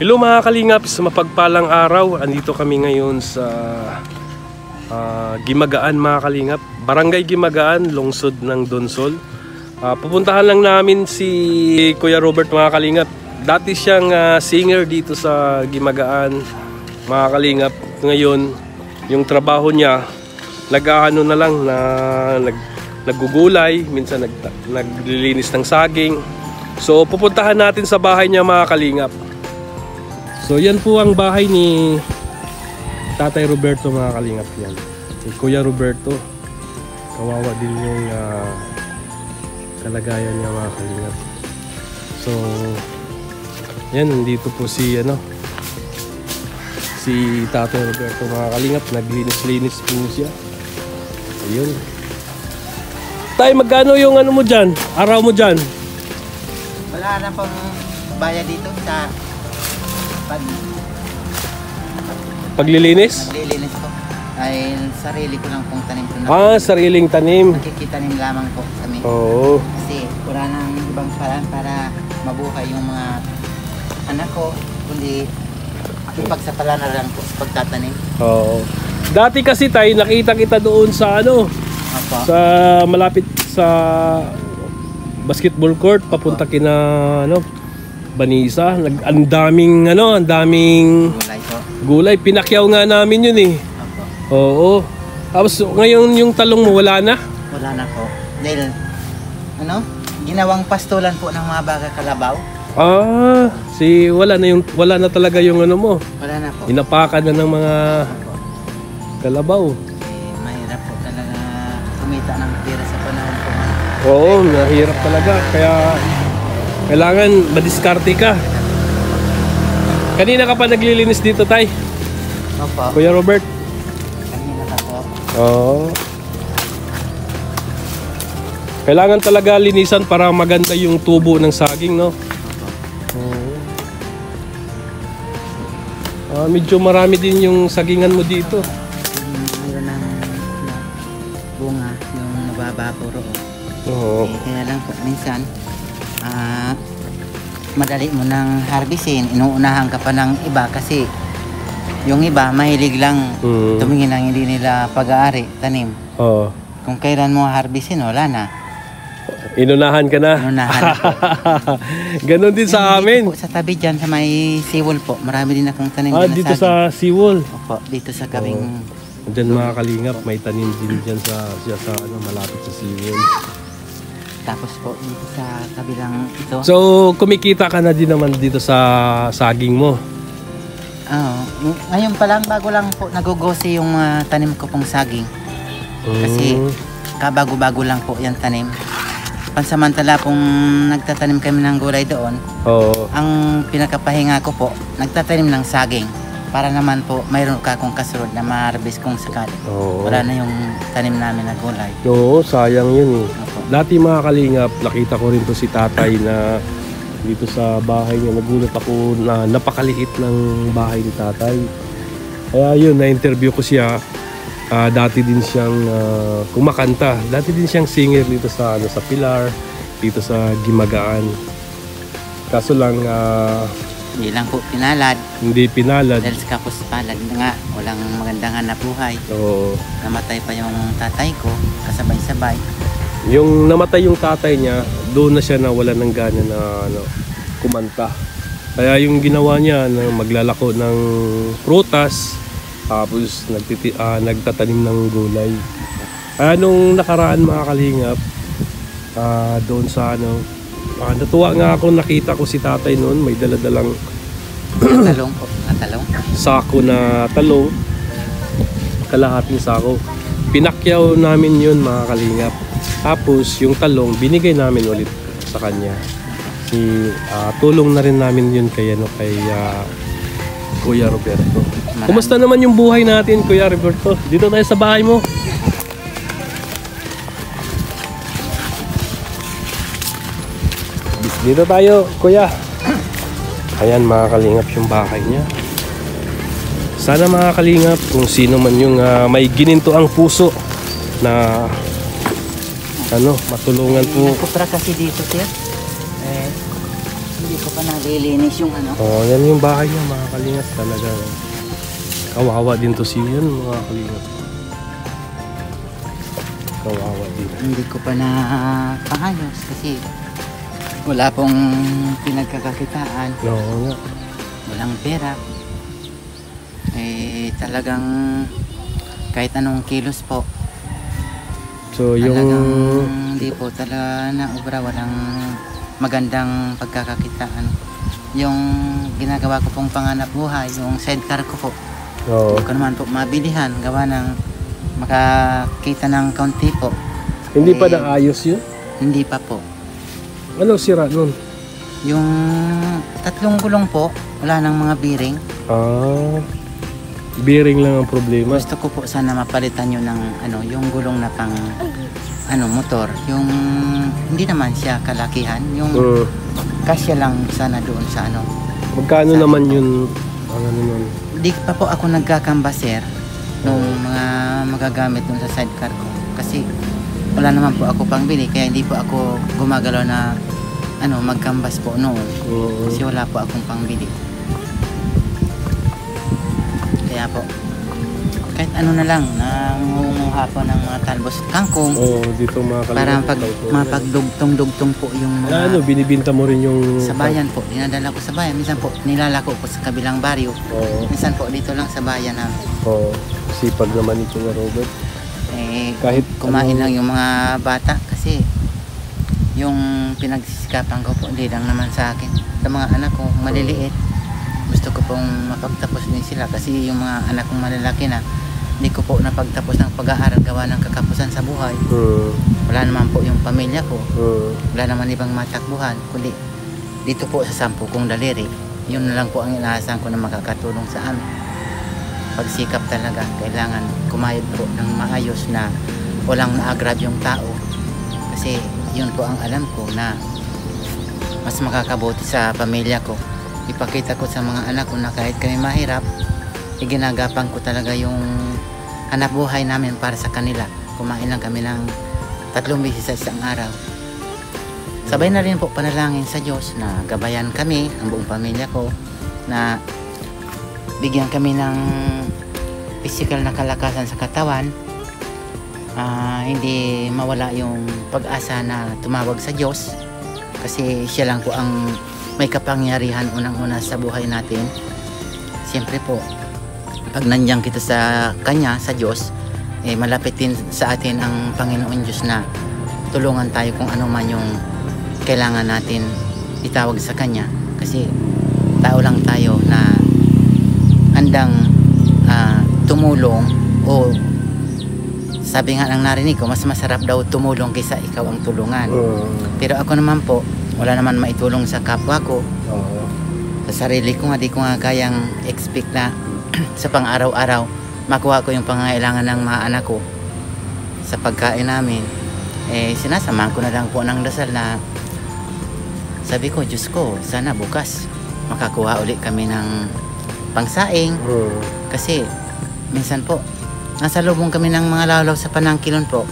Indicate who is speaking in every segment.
Speaker 1: Hello mga kalingap, sa mapagpalang araw. Andito kami ngayon sa Gimagaan mga kalingap. Barangay Gimagaan, lungsod ng Donsol. Pupuntahan lang namin si Kuya Robert mga kalingap. Dati siyang singer dito sa Gimagaan mga kalingap. Ngayon, yung trabaho niya, nag-aano na lang na naggugulay, minsan naglilinis ng saging. So pupuntahan natin sa bahay niya mga kalingap. So yan po ang bahay ni Tatay Roberto mga kalingap yan. Si Kuya Roberto. Kawawa din yung kalagayan niya mga kalingap. So yan, nandito po si si Tatay Roberto mga kalingap. Naglinis-linis po siya. Ayun. Tay, magkano yung ano mo dyan? Araw mo dyan?
Speaker 2: Wala na pong bayad dito sa
Speaker 1: paglilinis?
Speaker 2: Paglilinis ko. Ay sarili ko lang pong tanim ko na.
Speaker 1: Sariling tanim.
Speaker 2: Nakikitanim lamang po kami.
Speaker 1: Oo.
Speaker 2: Kasi wala nang ibang paraan para mabuhay yung mga anak ko, kundi ipagsapala na lang po sa pagtatanim.
Speaker 1: Oo. Dati kasi tayo nakita kita doon sa sa malapit sa basketball court papunta kina Banisa. Ang daming gulay. Pinakyaw nga namin yun eh. Oo. Tapos ngayon yung talong mo wala na?
Speaker 2: Wala na po. Dahil ginawang pastulan po ng mga baga kalabaw.
Speaker 1: Wala na talaga yung mo.
Speaker 2: Wala na po.
Speaker 1: Inapakan na ng mga kalabaw.
Speaker 2: Mahirap po talaga kumita ng pera sa panahon po.
Speaker 1: Oo, mahirap talaga. Kaya kailangan madiskarte ka. Kanina ka pa naglilinis dito, Tay?
Speaker 2: Opo.
Speaker 1: Kuya Robert?
Speaker 2: Kanina ka po.
Speaker 1: Oo. Kailangan talaga linisan para maganda yung tubo ng saging, no? Oo. Medyo marami din yung sagingan mo dito.
Speaker 2: Mayroon ng bunga, yung nababapuro.
Speaker 1: Oo.
Speaker 2: Kaya lang po, minsan, madali mo nang harvestin, inuunahan ka pa ng iba kasi yung iba mahilig lang tumingin ang hindi nila pag-aari, tanim.
Speaker 1: Oo.
Speaker 2: Kung kailan mo harvestin, wala na.
Speaker 1: Inunahan ka na?
Speaker 2: Inunahan po.
Speaker 1: Ganon din sa amin.
Speaker 2: Dito po sa tabi dyan, sa may seawall po, marami din akong tanim.
Speaker 1: Dito sa seawall?
Speaker 2: Opo, dito sa kabing.
Speaker 1: Diyan mga kalingap, may tanim din dyan sa malapit sa seawall.
Speaker 2: Tapos po dito sa kabilang ito.
Speaker 1: So kumikita ka na din naman dito sa saging mo?
Speaker 2: Oo. Ngayon pa lang, bago lang po nagugosi yung tanim ko pong saging. Kasi kabago-bago lang po yung tanim. Pansamantala pong nagtatanim kami ng gulay doon. Ang pinakapahinga ko po, nagtatanim ng saging. Para naman po mayroon ka kung kasunod na ma-harvest kung sakali. Wala na yung tanim namin na gulay. Oo,
Speaker 1: sayang yun eh. Dati mga kalingap, nakita ko rin to si tatay na dito sa bahay niya. Nagulat ako na napakaliit ng bahay ni tatay. Kaya yun, na-interview ko siya. Dati din siyang kumakanta. Dati din siyang singer dito sa Pilar, dito sa Gimagaan. Kaso lang
Speaker 2: hindi lang po pinalad.
Speaker 1: Hindi pinalad.
Speaker 2: Dahil sa kapuspalad nga, walang magandang hanap buhay.
Speaker 1: Oo.
Speaker 2: Namatay pa yung tatay ko, kasabay-sabay.
Speaker 1: Yung namatay yung tatay niya, doon na siya nawala ng gana na kumanta. Kaya yung ginawa niya na maglalako ng prutas, tapos nagtatanim ng gulay. Kaya nung nakaraan mga kalingap, doon sa natuwa nga ako, nakita ko si tatay noon, may daladalang
Speaker 2: talong po,
Speaker 1: sako na talong, kalahating sako. Pinakyaw namin yun mga kalingap. Tapos yung talong binigay namin ulit sa kanya. Tulong na rin namin yun kay Kuya Roberto. Kumusta naman yung buhay natin, Kuya Roberto? Dito tayo sa bahay mo. Dito tayo, Kuya. Ayan mga kalingap yung bahay niya. Sana mga kalingap, kung sino man yung may gininto ang puso na matulungan po.
Speaker 2: Nakupra kasi dito, sir. Hindi ko pa nalilinis yung ano.
Speaker 1: Oh, yan yung bahay niya mga kalingap. Talaga kawawa din to si yun mga kalingap. Kawawa din.
Speaker 2: Hindi ko pa na paayos kasi wala pong pinagkakakitaan.
Speaker 1: Oo nga.
Speaker 2: Walang pera. Eh talagang kahit anong kilos po.
Speaker 1: So yung
Speaker 2: Talagang hindi po talaga na obra, walang magandang pagkakakitaan. Yung ginagawa ko pong panganap buhay, yung sidecar ko po.
Speaker 1: Oo.
Speaker 2: Hindi ko naman po mabilihan, gawa ng makakita ng kaunti po.
Speaker 1: Hindi pa naayos yun?
Speaker 2: Hindi pa po.
Speaker 1: Ano sira nun?
Speaker 2: Yung 3 gulong po, wala nang mga bearing.
Speaker 1: Ah, bearing lang ang problema.
Speaker 2: Gusto ko po sana mapalitan yun ng ano, yung gulong na pang ano, motor. Yung hindi naman siya kalakihan, yung kasya lang sana doon sa ano.
Speaker 1: Magkano
Speaker 2: Sa
Speaker 1: naman
Speaker 2: ito.
Speaker 1: yun? Ang ano nun?
Speaker 2: Di pa po ako nagkakambaser nung mga magagamit dun sa sidecar ko. Kasi wala naman po ako pangbili, kaya hindi po ako gumagalaw na ano, magkambas po noon. Kasi wala po akong pangbili. Kaya po, kahit ano na lang, nangunguha po ng mga talbos at kangkong.
Speaker 1: Oo, dito mga
Speaker 2: Para
Speaker 1: kalingap.
Speaker 2: mapagdugtong-dugtong po yung mga
Speaker 1: Ano, binibinta mo rin yung...
Speaker 2: sa bayan po. Dinadala ko sa bayan. Minsan po, nilalako ko sa kabilang baryo.
Speaker 1: Oo.
Speaker 2: Minsan po, dito lang sa bayan namin.
Speaker 1: Oo. Sipag naman ito na Robert.
Speaker 2: Eh,
Speaker 1: Kahit
Speaker 2: kumain
Speaker 1: ano-
Speaker 2: lang yung mga bata kasi yung pinagsisikapan ko po, hindi lang naman sa akin. Sa mga anak ko, maliliit. Gusto ko pong mapagtapos din sila kasi yung mga anak kong malalaki na, hindi ko po napagtapos ng pag-aaral gawa ng kakapusan sa buhay. Wala naman po yung pamilya ko. Wala naman ibang matakbuhan, kundi dito po sa 10 kong daliri. Yun na lang po ang inaasahan ko na makakatulong sa amin. Pagsikap talaga, kailangan kumayod po ng maayos na walang na-agrab yung tao. Kasi yun po ang alam ko na mas makakabuti sa pamilya ko. Ipakita ko sa mga anak ko na kahit kami mahirap, iginagapan ko talaga yung hanap buhay namin para sa kanila. Kumain lang kami ng 3 beses sa isang araw. Sabay na rin po panalangin sa Diyos na gabayan kami, ang buong pamilya ko, na bigyan kami ng physical na kalakasan sa katawan. Hindi mawala yung pag-asa na tumawag sa Diyos. Kasi siya lang po ang may kapangyarihan unang-una sa buhay natin. Siyempre po, pag nandiyan kita sa Kanya, sa Diyos, eh, malapit din sa atin ang Panginoon Diyos na tulungan tayo kung ano man yung kailangan natin itawag sa Kanya. Kasi tao lang tayo na handang tumulong, o sabi nga ng narinig ko, mas masarap daw tumulong kaysa ikaw ang tulungan. Pero ako naman po, wala naman maitulong sa kapwa ko. Sa sarili ko nga, di ko nga kayang expect na sa pang-araw-araw makuha ko yung pangangailangan ng mga anak ko sa pagkain namin. Eh, sinasamahan ko na lang po ng dasal na sabi ko, Diyos ko, sana bukas makakuha ulit kami ng pangsaing. Kasi minsan po, nasa lubong kami ng mga lalaw sa Panangkilon po.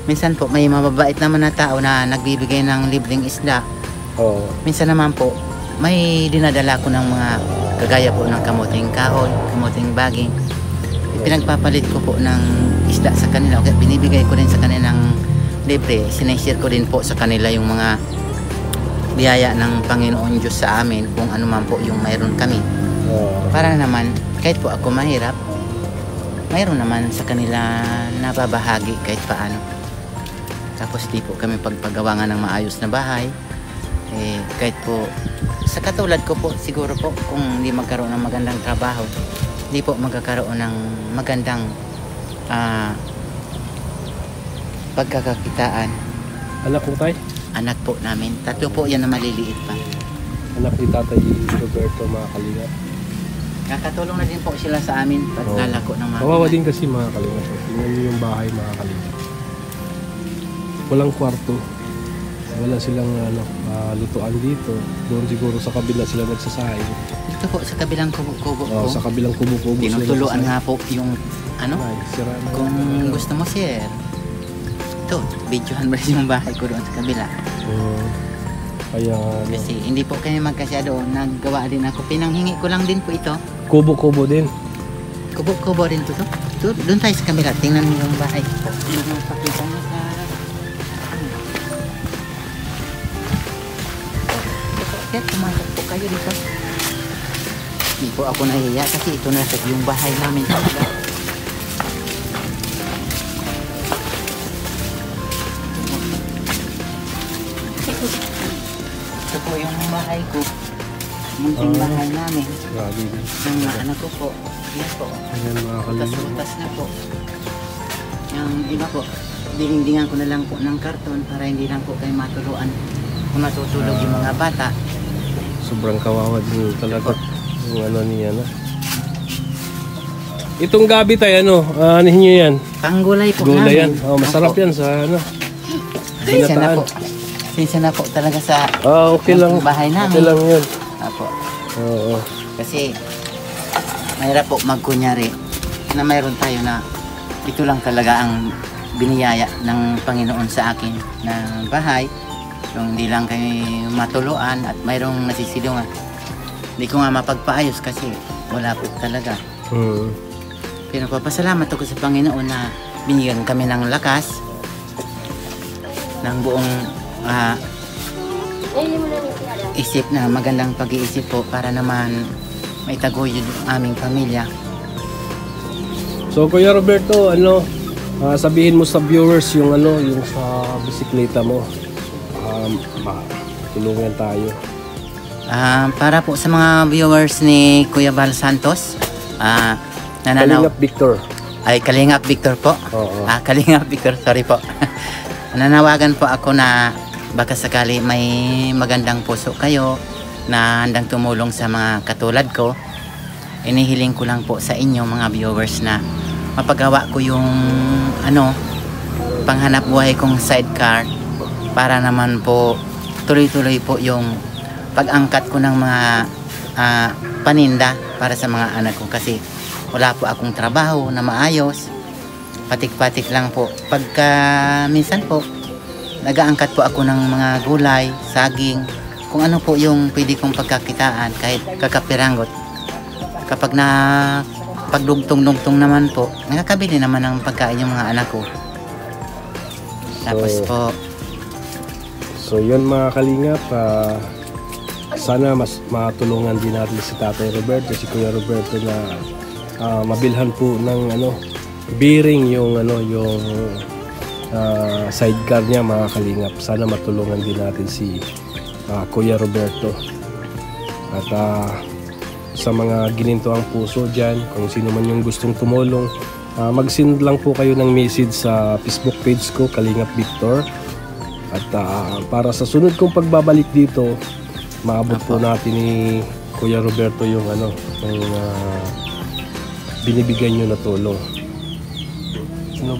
Speaker 2: Minsan po, may mababait naman na tao na nagbibigay ng libreng isda. Minsan naman po, may dinadala ko ng mga kagaya po ng kamuting kahoy, kamuting baging. Pinagpapalit ko po ng isda sa kanila. Okay, binibigay ko rin sa kanila ng libre. Sineshare ko din po sa kanila yung mga biyaya ng Panginoon Diyos sa amin, kung ano man po yung mayroon kami. Para naman, kahit po ako mahirap, mayroon naman sa kanila nababahagi kahit paano. Tapos di po kami pagpagawa nga ng maayos na bahay. Eh, kahit po sa katulad ko po, siguro po kung hindi magkaroon ng magandang trabaho, hindi po magkakaroon ng magandang pagkakakitaan.
Speaker 1: Anak mo tayo?
Speaker 2: Anak po namin, 3 po yan na maliliit pa.
Speaker 1: Anak ni Tatay Roberto mga kalingap.
Speaker 2: Nakatulong na din po sila sa amin paglalako ng mga
Speaker 1: Kawawa din kasi mga kalingap. Tingnan niyo yung bahay mga kalingap. Walang kwarto. Wala silang lutuan dito. Doon siguro sa kabila sila nagsasaing.
Speaker 2: Dito po sa kabilang kubo-kubo po.
Speaker 1: Sa kabilang kubo-kubo sila
Speaker 2: Tinutuluan
Speaker 1: nagsasaing.
Speaker 2: nga po yung ano,
Speaker 1: Ay, sira na
Speaker 2: kung
Speaker 1: talaga.
Speaker 2: gusto mo share. Ito, videohan mo rin yung bahay ko doon sa kabila.
Speaker 1: Kaya
Speaker 2: Kasi hindi po kami magkasya doon. Naggawa din ako. Pinanghingi ko lang din po ito.
Speaker 1: kubo-kubo din.
Speaker 2: Kubo-kubo rin to. Doon tayo sa kamera. Tingnan mo yung bahay. Pakita mo sa... Kaya pumasok po kayo dito. Hindi po ako nahiya kasi ito na po yung bahay namin talaga. Ito po yung bahay ko. Munting bahay namin.
Speaker 1: Grabe din.
Speaker 2: Ang anak ko po. Yan po.
Speaker 1: Ayan mga kalingap.
Speaker 2: Utas-utas na po. Yung iba po, dingdingan ko na lang po ng karton para hindi lang po kayo matuluan. Kung matutulog yung mga bata.
Speaker 1: Sobrang kawawa din talaga yung ano niya na. Itong gabi tayo ano nyo yan?
Speaker 2: Panggulay po
Speaker 1: Gulay yan.
Speaker 2: namin.
Speaker 1: Oh, masarap
Speaker 2: Opo.
Speaker 1: yan sa ano.
Speaker 2: Sinsya na
Speaker 1: Binataan.
Speaker 2: po. Sinsya na po talaga sa
Speaker 1: Okay lang.
Speaker 2: bahay namin.
Speaker 1: Okay lang yun.
Speaker 2: Apo.
Speaker 1: Oo.
Speaker 2: Kasi mahirap po magkunyari na mayroon tayo na ito lang talaga ang biniyaya ng Panginoon sa akin na bahay. Yung hindi lang kayo matuluan at mayroong nasisilungan. Hindi ko nga mapagpaayos kasi wala po talaga. Pero papasalamat ako sa Panginoon na binigyan kami ng lakas ng buong isip na magandang pag-iisip po para naman maitaguyod yung aming pamilya.
Speaker 1: So Kuya Roberto, sabihin mo sa viewers yung yung sa bisikleta mo. Tulungan tayo.
Speaker 2: Para po sa mga viewers ni Kuya Val Santos,
Speaker 1: Kalingap Victor.
Speaker 2: Ay, Kalingap Victor po.
Speaker 1: Oo.
Speaker 2: Kalingap Victor, sorry po. Nanawagan po ako na baka sakali may magandang puso kayo na handang tumulong sa mga katulad ko. Inihiling ko lang po sa inyo mga viewers na mapagawa ko yung panghanap buhay kong sidecar para naman po tuloy-tuloy po yung pag-angkat ko ng mga paninda para sa mga anak ko kasi wala po akong trabaho na maayos, patik-patik lang po. Pagka minsan po nag-aangkat po ako ng mga gulay, saging, kung ano po yung pwede kong pagkakitaan kahit kakapirangot. Kapag na pagdugtong-dugtong naman po, nakakabili naman ng pagkain yung mga anak ko. Tapos po
Speaker 1: So yun mga kalingap, sana mas matulungan din natin si Tatay Roberto, si Kuya Roberto na mabilhan po ng bearing yung sidecar niya mga kalingap. Sana matulungan din natin si Kuya Roberto. At sa mga gininto ang puso dyan, kung sino man yung gustong tumulong, mag-send lang po kayo ng message sa Facebook page ko, Kalingap Victor. At para sa sunod kong pagbabalik dito, maabot po natin ni Kuya Roberto yung binibigay nyo na tulong.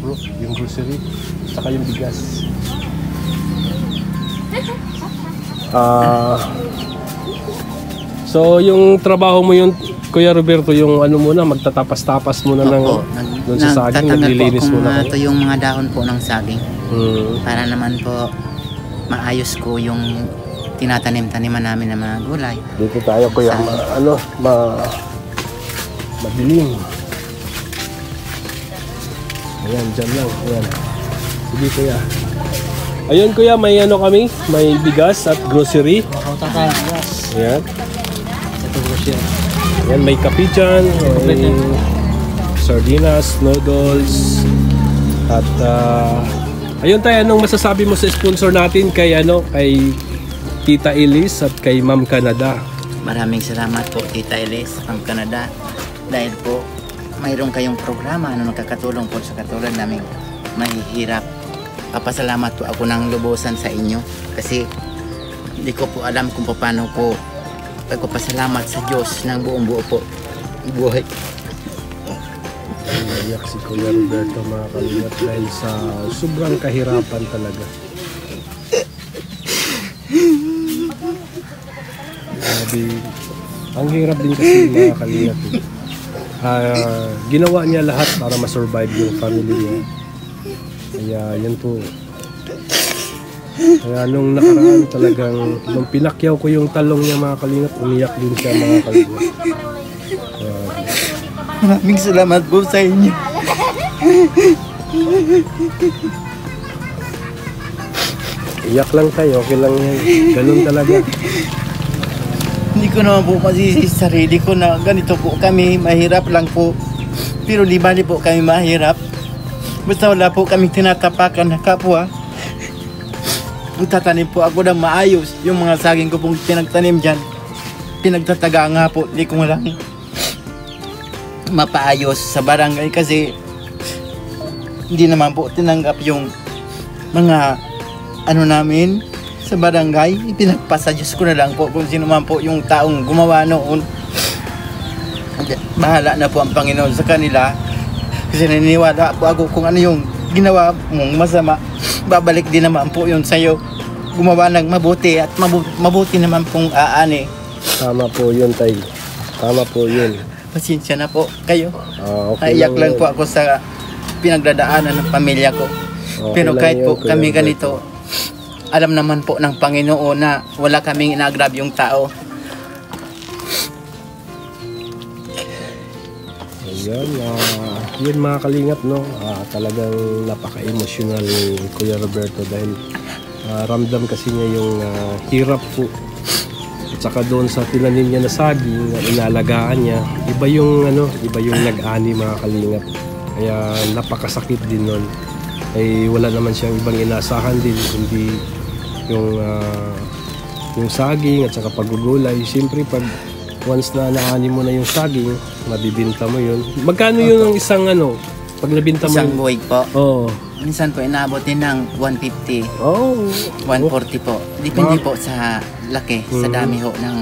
Speaker 1: Bro? Yung grocery, saka yung bigas. So yung trabaho mo yung Kuya Roberto, yung muna, magtatapas-tapas muna doon sa saging, naglilinis muna.
Speaker 2: Ito yung mga dahon po ng saging. Para naman po maayos ko yung tinatanim-taniman namin ng mga gulay.
Speaker 1: Dito tayo Kuya, madilim. Ayan, dyan lang. Ayan. Sige Kuya. Ayun Kuya, may kami, may bigas at grocery. Ayan. Ayan, may kape dyan, may sardinas, noodles, at ayun tayo, anong masasabi mo sa sponsor natin kay Tita Elise at kay Ma'am Canada?
Speaker 2: Maraming salamat po Tita Elise, Ma'am Canada, dahil po mayroon kayong programa na nakakatulong po sa katulad naming mahihirap. Papasalamat po ako ng lubusan sa inyo kasi hindi ko po alam kung paano ko pagpapasalamat sa Diyos ng buong buo po buhay.
Speaker 1: Naiyak si Kuya Roberto mga kalingap dahil sa sobrang kahirapan talaga. Ang hirap din kasi mga kalingap. Ginawa niya lahat para ma-survive yung family niya. Kaya yan po. Kaya nung nakaraan talagang, nung pinakyaw ko yung talong niya mga kalingap, umiyak din siya mga kalingap.
Speaker 2: Maraming salamat po sa inyo.
Speaker 1: Iyak lang tayo, okay lang yan. Ganun talaga.
Speaker 2: Hindi ko naman po masisi sa sarili ko na ganito po kami, mahirap lang po. Pero di bali po kami mahirap. Basta wala po kami tinatapakan na kapwa. Magtatanim po ako ng maayos. Yung mga saging ko pong pinagtanim dyan, pinagtataga nga po. Hindi ko lang mapaayos sa barangay kasi hindi naman po tinanggap yung mga ano namin sa barangay. Ipinagpasa Diyos ko na lang po kung sino man po yung taong gumawa noon. Bahala na po ang Panginoon sa kanila kasi naniniwala po ako kung ano yung ginawa mong masama, babalik din naman po yun sa'yo. Gumawa ng mabuti at mabuti naman pong aani.
Speaker 1: Tama po yun, Tay. Tama po yun.
Speaker 2: Pasensya na po kayo.
Speaker 1: Okay
Speaker 2: Naiyak lang
Speaker 1: yan
Speaker 2: po ako sa pinagdadaanan ng pamilya ko.
Speaker 1: Okay
Speaker 2: Pero
Speaker 1: lang
Speaker 2: kahit
Speaker 1: yun,
Speaker 2: po
Speaker 1: Kuya
Speaker 2: kami
Speaker 1: Roberto.
Speaker 2: ganito, alam naman po ng Panginoon na wala kaming inagrab yung tao.
Speaker 1: Ayan, yun mga kalingap, no? Talagang napaka-emotional ni Kuya Roberto dahil ramdam kasi niya yung hirap po. At saka doon sa tinanim niya na saging, inalagaan niya, iba yung nag-ani mga kalingap. Kaya napakasakit din nun. Ay wala naman siyang ibang inasahan din, kundi yung saging at saka paggugulay. Siyempre pag once na naani mo na yung saging, mabibinta mo yun. Magkano yun ang isang pag nabinta mo?
Speaker 2: Isang buwig po.
Speaker 1: Oo.
Speaker 2: Minsan po inabot din ng 150,
Speaker 1: Oh.
Speaker 2: 140 po. Depende po sa laki, sa dami ho ng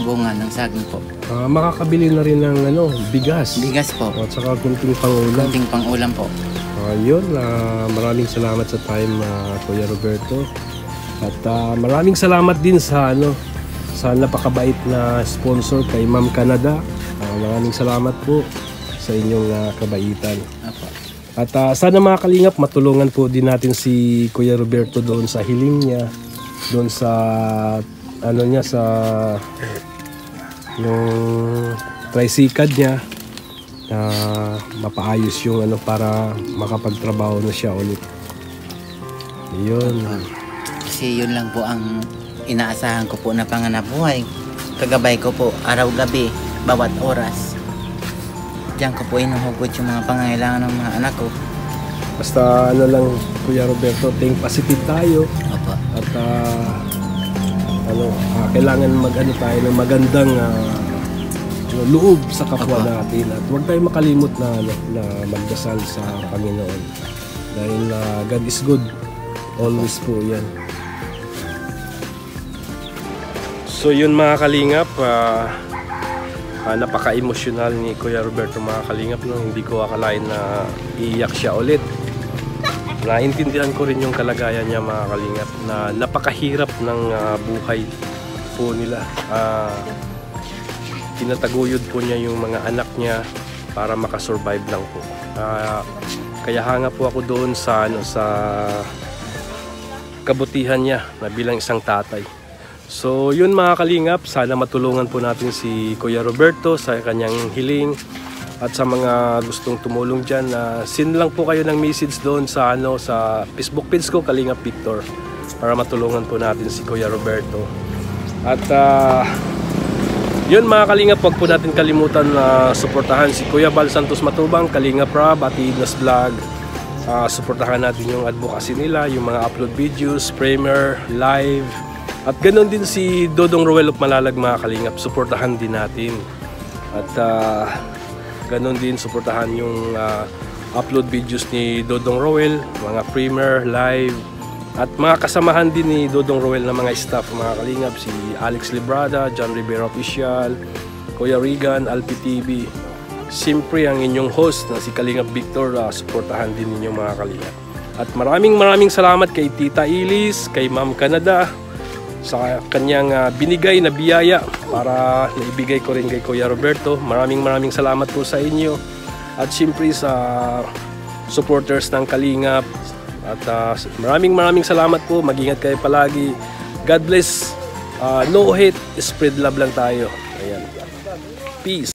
Speaker 2: bunga ng saging po.
Speaker 1: Makakabili na rin ng bigas.
Speaker 2: Bigas po.
Speaker 1: At saka kunting pangulam.
Speaker 2: Kunting pang-ulam po.
Speaker 1: Yun, maraming salamat sa time, Kuya Roberto. At maraming salamat din sa napakabait na sponsor kay Ma'am Canada. Maraming salamat po sa inyong kabaitan.
Speaker 2: Apo.
Speaker 1: At sana mga kalingap, matulungan po din natin si Kuya Roberto doon sa hiling niya, doon sa sa yung tricycad niya, na mapaayos yung para makapagtrabaho na siya ulit. Yun.
Speaker 2: Kasi yun lang po ang inaasahan ko po na panganap buhay. Kagabay ko po araw-gabi, bawat oras. Diyan ko po inuhugot yung mga pangangailangan ng mga anak ko.
Speaker 1: Basta lang, Kuya Roberto, think positive tayo.
Speaker 2: Opo.
Speaker 1: At kailangan tayo ng magandang loob sa kapwa natin. At huwag tayo makalimot na magdasal sa Panginoon. Dahil God is good. Always po yan. So yun mga kalingap, napaka-emotional ni Kuya Roberto mga kalingap, no? Hindi ko akalain na iiyak siya ulit. Naintindihan ko rin yung kalagayan niya mga kalingap, na napakahirap ng buhay po nila. Tinataguyod po niya yung mga anak niya para makasurvive lang po. Kaya hanga po ako doon sa kabutihan niya na bilang isang tatay. So yun mga kalingap, sana matulungan po natin si Kuya Roberto sa kanyang hiling. At sa mga gustong tumulong dyan, send lang po kayo ng message doon sa Facebook page ko, Kalingap Victor, para matulungan po natin si Kuya Roberto. At yun mga kalingap, wag po natin kalimutan na suportahan si Kuya Bal Santos Matubang, Kalingap Rob at Ignas Vlog. Suportahan natin yung advocacy nila, yung mga upload videos, premier, live. At ganoon din si Dodong Roel of Malalag mga kalingap, suportahan din natin. At ganoon din suportahan yung upload videos ni Dodong Roel, mga premier, live. At mga kasamahan din ni Dodong Roel na mga staff mga kalingap, si Alex Librada, John Rivera Official, Kuya Regan, Alpi TV. Siyempre ang inyong host na si Kalingap Victor, suportahan din ninyo mga kalingap. At maraming salamat kay Tita Ilis, kay Ma'am Canada, sa kanyang binigay na biyaya para naibigay ko rin kay Kuya Roberto. Maraming salamat po sa inyo. At siyempre sa supporters ng Kalingap, At maraming salamat po. Mag-ingat kayo palagi. God bless. No hate, spread love lang tayo. Ayan. Peace.